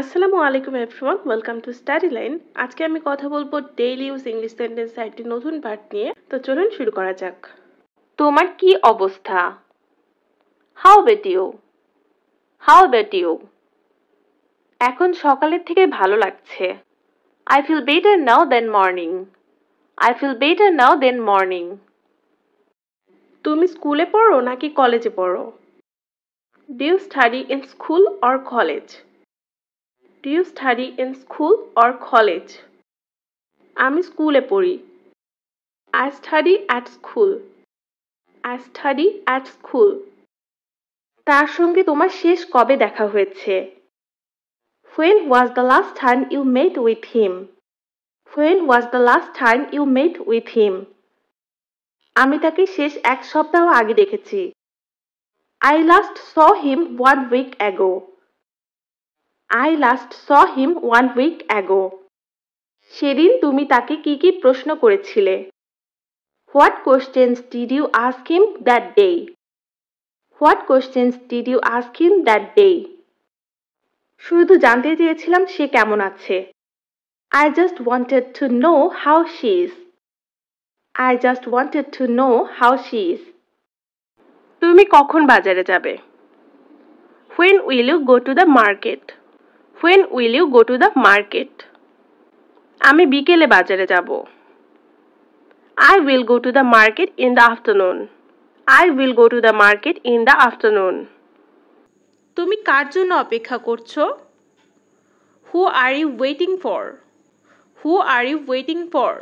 আসসালামু আলাইকুম everyone, welcome to study line. আজকে আমি কথা বলবো ডেইলি ইউজ ইংলিশ সেন্টেন্স একটি নতুন পার্ট নিয়ে। তো চলুন শুরু করা যাক। তোমার কি অবস্থা? How about you? How about you? এখন সকালের থেকে ভালো লাগছে। I feel better now than morning. I feel better now than morning. তুমি স্কুলে পড়ো নাকি কলেজে পড়ো? Do you study in school or college? Do you study in school or college? আমি স্কুলে পড়ি। I study at school. I study at school. তার সঙ্গে তোমার শেষ কবে দেখা হয়েছে? When was the last time you met with him? When was the last time you met with him? আমি তাকে শেষ এক সপ্তাহ আগে দেখেছি। I last saw him 1 week ago. I last saw him 1 week ago. সেদিন তুমি তাকে কি কি প্রশ্ন করেছিলে? What questions did you ask him that day? What questions did you ask him that day? শুধু জানতে চেয়েছিলাম সে কেমন আছে। I just wanted to know how she is. I just wanted to know how she is. তুমি কখন বাজারে যাবে? When will you go to the market? When will you go to the market? আমি বিকেলে বাজারে যাব। I will go to the market in the afternoon. I will go to the market in the afternoon. তুমি কার জন্য অপেক্ষা করছো? Who are you waiting for? Who are you waiting for?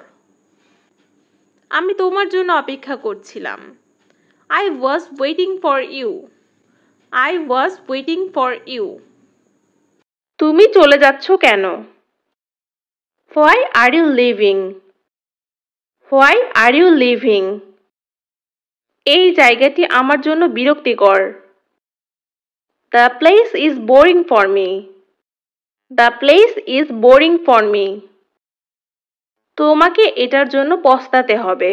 আমি তোমার জন্য অপেক্ষা করছিলাম। I was waiting for you. I was waiting for you. তুমি চলে যাচ্ছ কেন? Why are you leaving? Why are you leaving? এই জায়গাটি আমার জন্য বিরক্তিকর। The place is boring for me. The place is boring for me. তোমাকে এটার জন্য পস্তাতে হবে।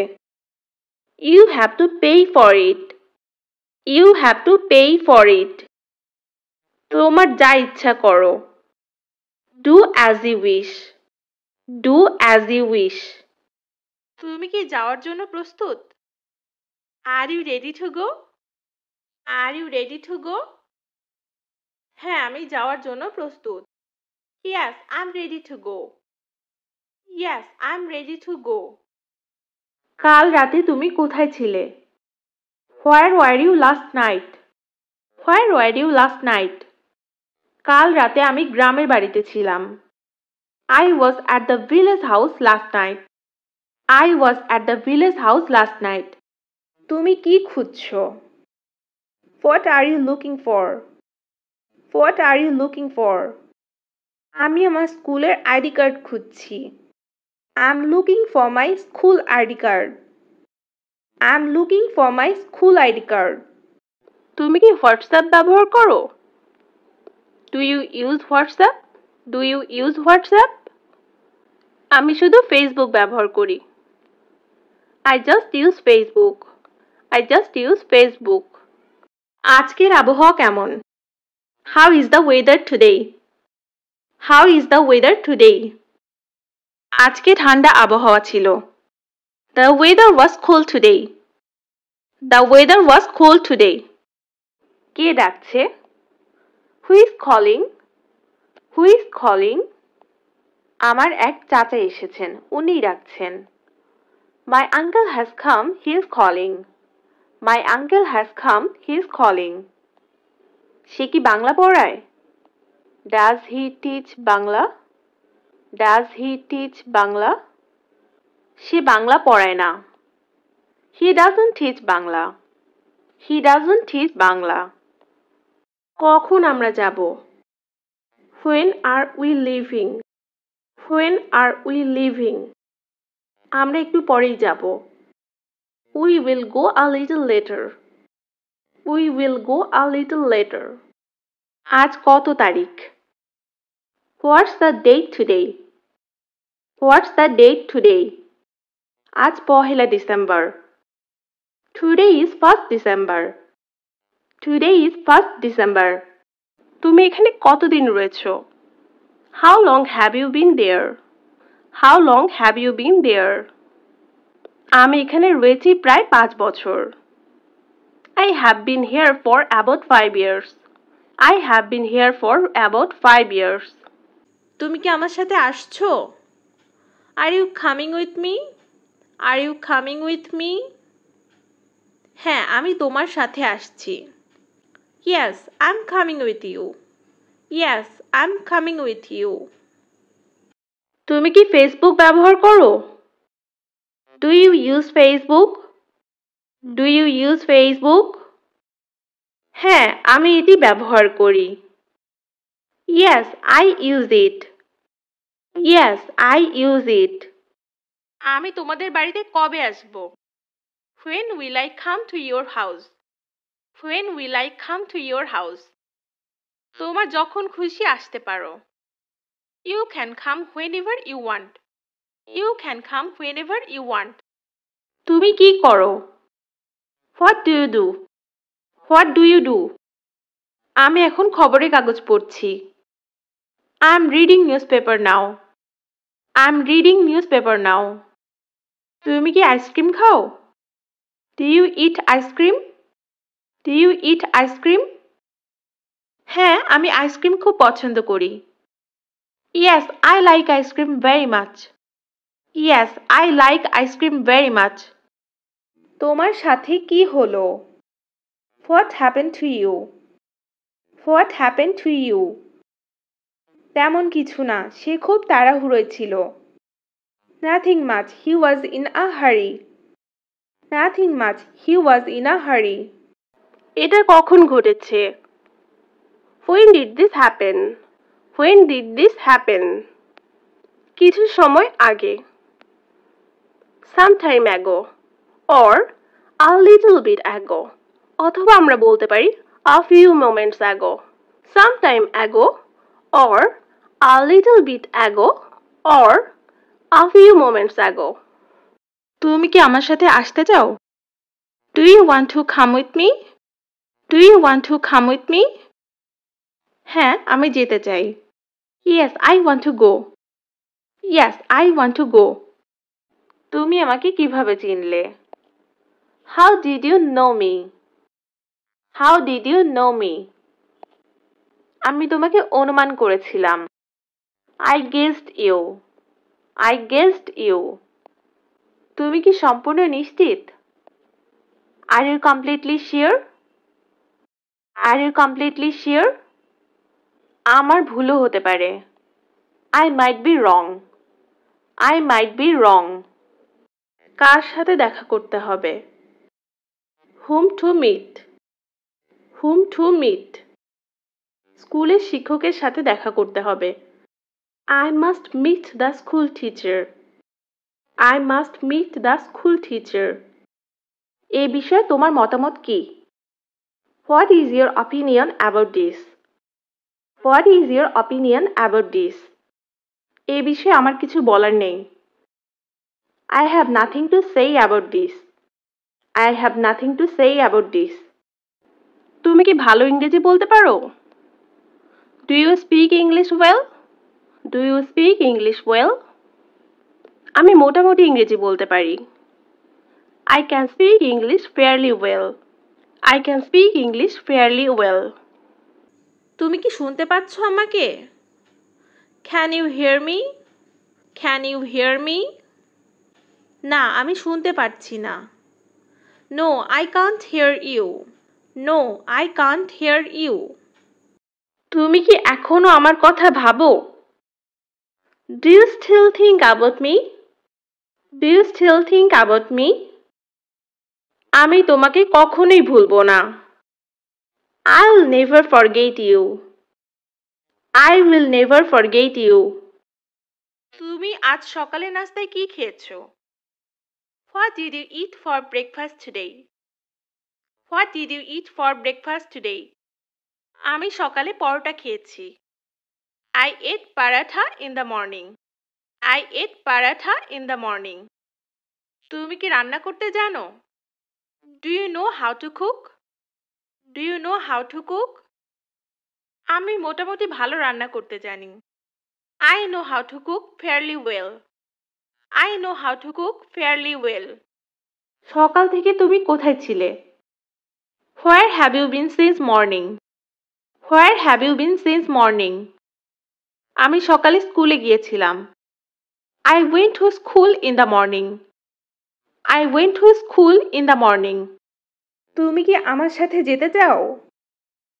You have to pay for it. You have to pay for it. তোমার যা ইচ্ছা করো। Do as you wish. Do as you wish. তুমি কি যাওয়ার জন্য প্রস্তুত? Are you ready to go? Are you ready to go? হ্যাঁ, আমি যাওয়ার জন্য প্রস্তুত। Yes, I'm ready to go. Yes, I'm ready to go. কাল রাতে তুমি কোথায় ছিলে? Where were you last night? Where were you last night? কাল রাতে আমি গ্রামের বাড়িতে ছিলাম। I was at the village house last night. I was at the village house last night. তুমি কি খুঁজছো? What are you looking for? What are you looking for? আমি আমার স্কুলের আইডি কার্ড খুঁজছি। I'm looking for my school ID card. I'm looking for my school ID card. তুমি কি WhatsApp ব্যবহার করো? Do you use WhatsApp? Do you use WhatsApp? আমি শুধু ফেসবুক ব্যবহার করি। I just use Facebook. I just use Facebook. আজকের আবহাওয়া কেমন? How is the weather today? How is the weather today? আজকে ঠান্ডা আবহাওয়া ছিল। The weather was cool today. The weather was cool today. কে ডাকছে? Who is calling? Who is calling? আমার এক চাচা এসেছেন, উনি ডাকছেন। My uncle has come, he is calling. My uncle has come, he is calling. সে কি বাংলা পড়ায়? Does he teach Bangla? Does he teach Bangla? সে বাংলা পড়ায় না। He doesn't teach Bangla. He doesn't teach Bangla. কখন আমরা যাব? When are we leaving? When are we leaving? আমরা একটু পরেই যাব। We will go a little later. We will go a little later. আজ কত তারিখ? What's the date today? What's the date today? আজ পহেলা December. Today is 1st December. Today is 1st December. তুমি এখানে কতদিন রয়েছো? How long have you been there? How long have you been there? আমি এখানে রয়েছি প্রায় 5 বছর। I have been here for about 5 years. I have been here for about 5 years. তুমি কি আমার সাথে আসছো? Are you coming with me? Are you coming with me? হ্যাঁ, আমি তোমার সাথে আসছি। Yes, I'm coming with you. Yes, I'm coming with you. তুমি কি ফেসবুক ব্যবহার করো? Do you use Facebook? Do you use Facebook? হ্যাঁ, আমি এটি ব্যবহার করি। Yes, I use it. Yes, I use it. আমি তোমাদের বাড়িতে কবে আসব? When will I come to your house? When will I come to your house? তোমার যখন খুশি আসতে পারো। You can come whenever you want. You can come whenever you want. তুমি কি করো? What do you do? What do you do? আমি এখন খবরের কাগজ পড়ছি। I'm reading newspaper now. I'm reading newspaper now. তুমি কি আইসক্রিম খাও? Do you eat ice cream? Do you eat ice cream? হ্যাঁ, আমি আইসক্রিম খুব পছন্দ করি। Yes, I like ice cream very much. Yes, I like ice cream very much. তোমার সাথে কি হলো? What happened to you? What happened to you? তেমন কিছু না, সে খুব তাড়াহুড়োয় ছিল। Nothing much, he was in a hurry. Nothing much, he was in a hurry. এটা কখন ঘটেছে? When did this happen? When did this happen? কিছু সময় আগে। Some time ago or a little bit ago. অথবা আমরা বলতে পারি a few moments ago. Some time ago or a little bit ago or a few moments ago. তুমি কি আমার সাথে আসতে চাও? Do you want to come with me? Do you want to come with me? হ্যাঁ, আমি যেতে চাই। Yes, I want to go. Yes, I want to go. তুমি আমাকে কিভাবে চিনলে? How did you know me? How did you know me? আমি তোমাকে অনুমান করেছিলাম। I guessed you. I guessed you. তুমি কি সম্পূর্ণ নিশ্চিত? Are you completely sure? Are you completely sure? আমার ভুলও হতে পারে। I might be wrong. I might be wrong. কার সাথে দেখা করতে হবে? Whom to meet? Whom to meet? স্কুলের শিক্ষকের সাথে দেখা করতে হবে। I must meet the school teacher. I must meet the school teacher. এই বিষয়ে তোমার মতামত কি? What is your opinion about this? What is your opinion about this? এই বিষয়ে আমার কিছু বলার নেই। I have nothing to say about this. I have nothing to say about this. তুমি কি ভালো ইংরেজি বলতে পারো? Do you speak English well? Do you speak English well? আমি মোটামুটি ইংরেজি বলতে পারি। I can speak English fairly well. I can speak English fairly well. তুমি কি শুনতে পাচ্ছ আমাকে? Can you hear me? Can you hear me? না, আমি শুনতে পাচ্ছি না। No, I can't hear you. No, I can't hear you. তুমি কি এখনো আমার কথা ভাবো? Do you still think about me? Do you still think about me? আমি তোমাকে কখনোই ভুলবো না। I'll never forget you. I will never forget you. তুমি আজ সকালে নাস্তায় কি খেয়েছো? What did you eat for breakfast today? What did you eat for breakfast today? আমি সকালে পরোটা খেয়েছি। I ate paratha in the morning. I ate paratha in the morning. তুমি কি রান্না করতে জানো? Do you know how to cook? Do you know how to cook? আমি মোটামুটি ভালো রান্না করতে জানি। I know how to cook fairly well. I know how to cook fairly well. সকাল থেকে তুমি কোথায় ছিলে? Where have you been since morning? Where have you been since morning? আমি সকালে স্কুলে গিয়েছিলাম। I went to school in the morning. I went to school in the morning. তুমি কি আমার সাথে যেতে চাও?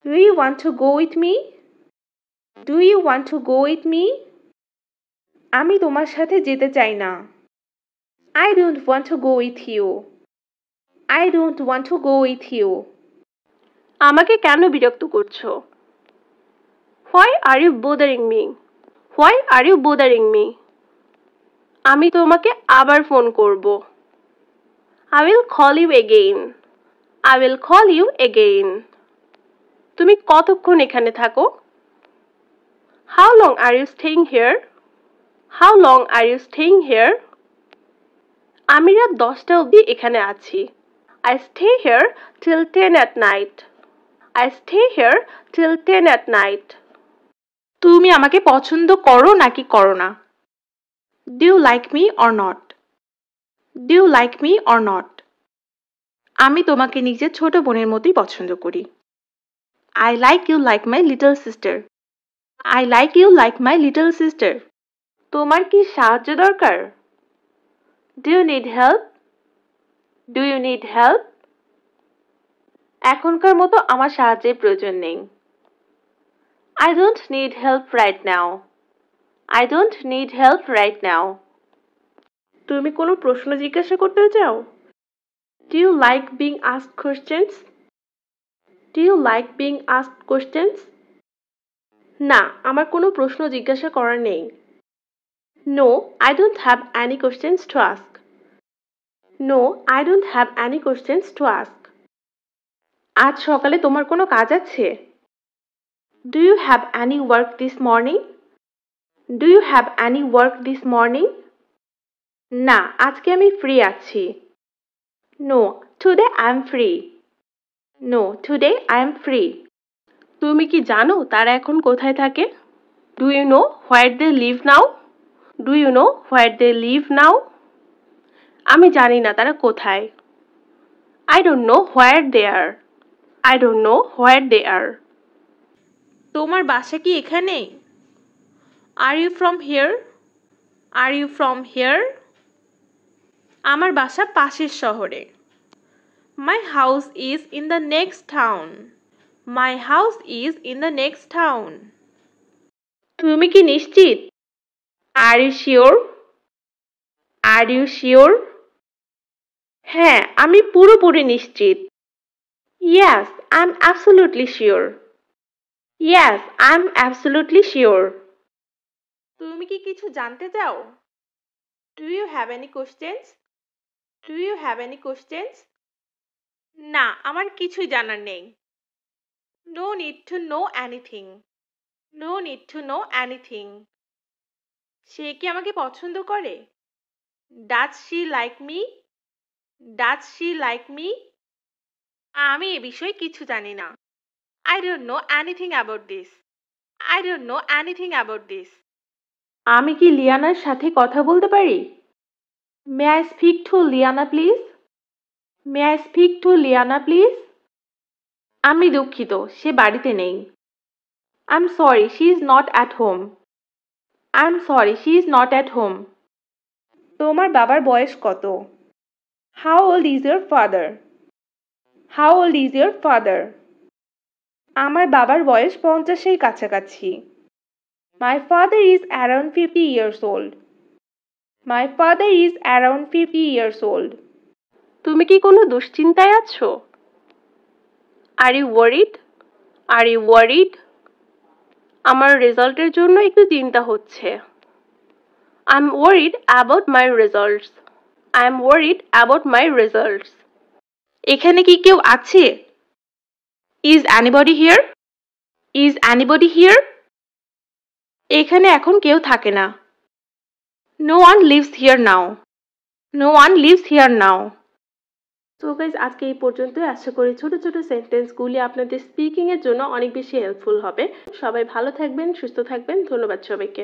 Do you want to go with me? Do you want to go with me? আমি তোমার সাথে যেতে চাই না। I don't want to go with you. I don't want to go with you. আমাকে কেন বিরক্ত করছো? Why are you bothering me? Why are you bothering me? আমি তোমাকে আবার ফোন করব। I will call you again. I will call you again. তুমি কতক্ষণ এখানে থাকো? How long are you staying here? How long are you staying here? আমি রাত 10টা অবধি এখানে আছি। I stay here till 10 at night. I stay here till 10 at night. তুমি আমাকে পছন্দ করো নাকি করো না? Do you like me or not? Do you like me or not? আমি তোমাকে নিজের ছোট বোনের মতোই পছন্দ করি। I like you like my little sister. I like you like my little sister. তোমার কি সাহায্য দরকার? Do you need help? Do you need help? এখনকার মতো আমার সাহায্যের প্রয়োজন নেই। I don't need help right now. I don't need help right now. তুমি কোনো প্রশ্ন জিজ্ঞাসা করতে চাও? Do you like being asked questions? Do you like being asked questions? না, আমার কোনো প্রশ্ন জিজ্ঞাসা করার নেই। No, I don't have any questions to ask. No, I don't have any questions to ask. আজ সকালে তোমার কোনো কাজ আছে? Do you have any work this morning? Do you have any work this morning? না, আজকে আমি ফ্রি আছি। No, today I am free. No, today I am free. তুমি কি জানো তারা এখন কোথায় থাকে? Do you know where they live now? Do you know where they live now? আমি জানি না তারা কোথায়। I don't know where they are. I don't know where they are. তোমার বাসা কি এখানে? Are you from here? Are you from here? আমার বাসা পাশের শহরে। My house is in the next town. My house is in the next town. তুমি কি নিশ্চিত? Are you sure? Are you sure? হ্যাঁ, আমি পুরোপুরি নিশ্চিত। Yes, I'm absolutely sure. Yes, I'm absolutely sure. তুমি কি কিছু জানতে চাও? Do you have any questions? Do you have any questions? না, আমার কিছুই জানার নেই। No need to know anything. No need to know anything. সে কি আমাকে পছন্দ করে? Does she like me? Does she like me? আমি এ বিষয়ে কিছু জানি না। I don't know anything about this. I don't know anything about this. আমি কি লিয়ানার সাথে কথা বলতে পারি? May I speak to Liana please? May I speak to Liana please? আমি দুঃখিত, সে বাড়িতে নেই। I'm sorry, she is not at home. I'm sorry, she is not at home. তোমার বাবার বয়স কত? How old is your father? How old is your father? আমার বাবার বয়স 50-এর কাছাকাছি। My father is around 50 years old. My father is around 50 years old. তুমি কি কোনো দুশ্চিন্তায় আছো? Are you worried? Are you worried? আমার রেজাল্টের জন্য একটু চিন্তা হচ্ছে। I'm worried about my results. I'm worried about my results. এখানে কি কেউ আছে? Is anybody here? Is anybody here? এখানে এখন কেউ থাকে না। No one lives here now. No one lives here now. So guys, আজকে এই পর্যন্তই। আশা করি ছোট ছোট সেন্টেন্সগুলি আপনাদের স্পিকিং এর জন্য অনেক বেশি হেল্পফুল হবে। সবাই ভালো থাকবেন, সুস্থ থাকবেন। ধন্যবাদ সবাইকে।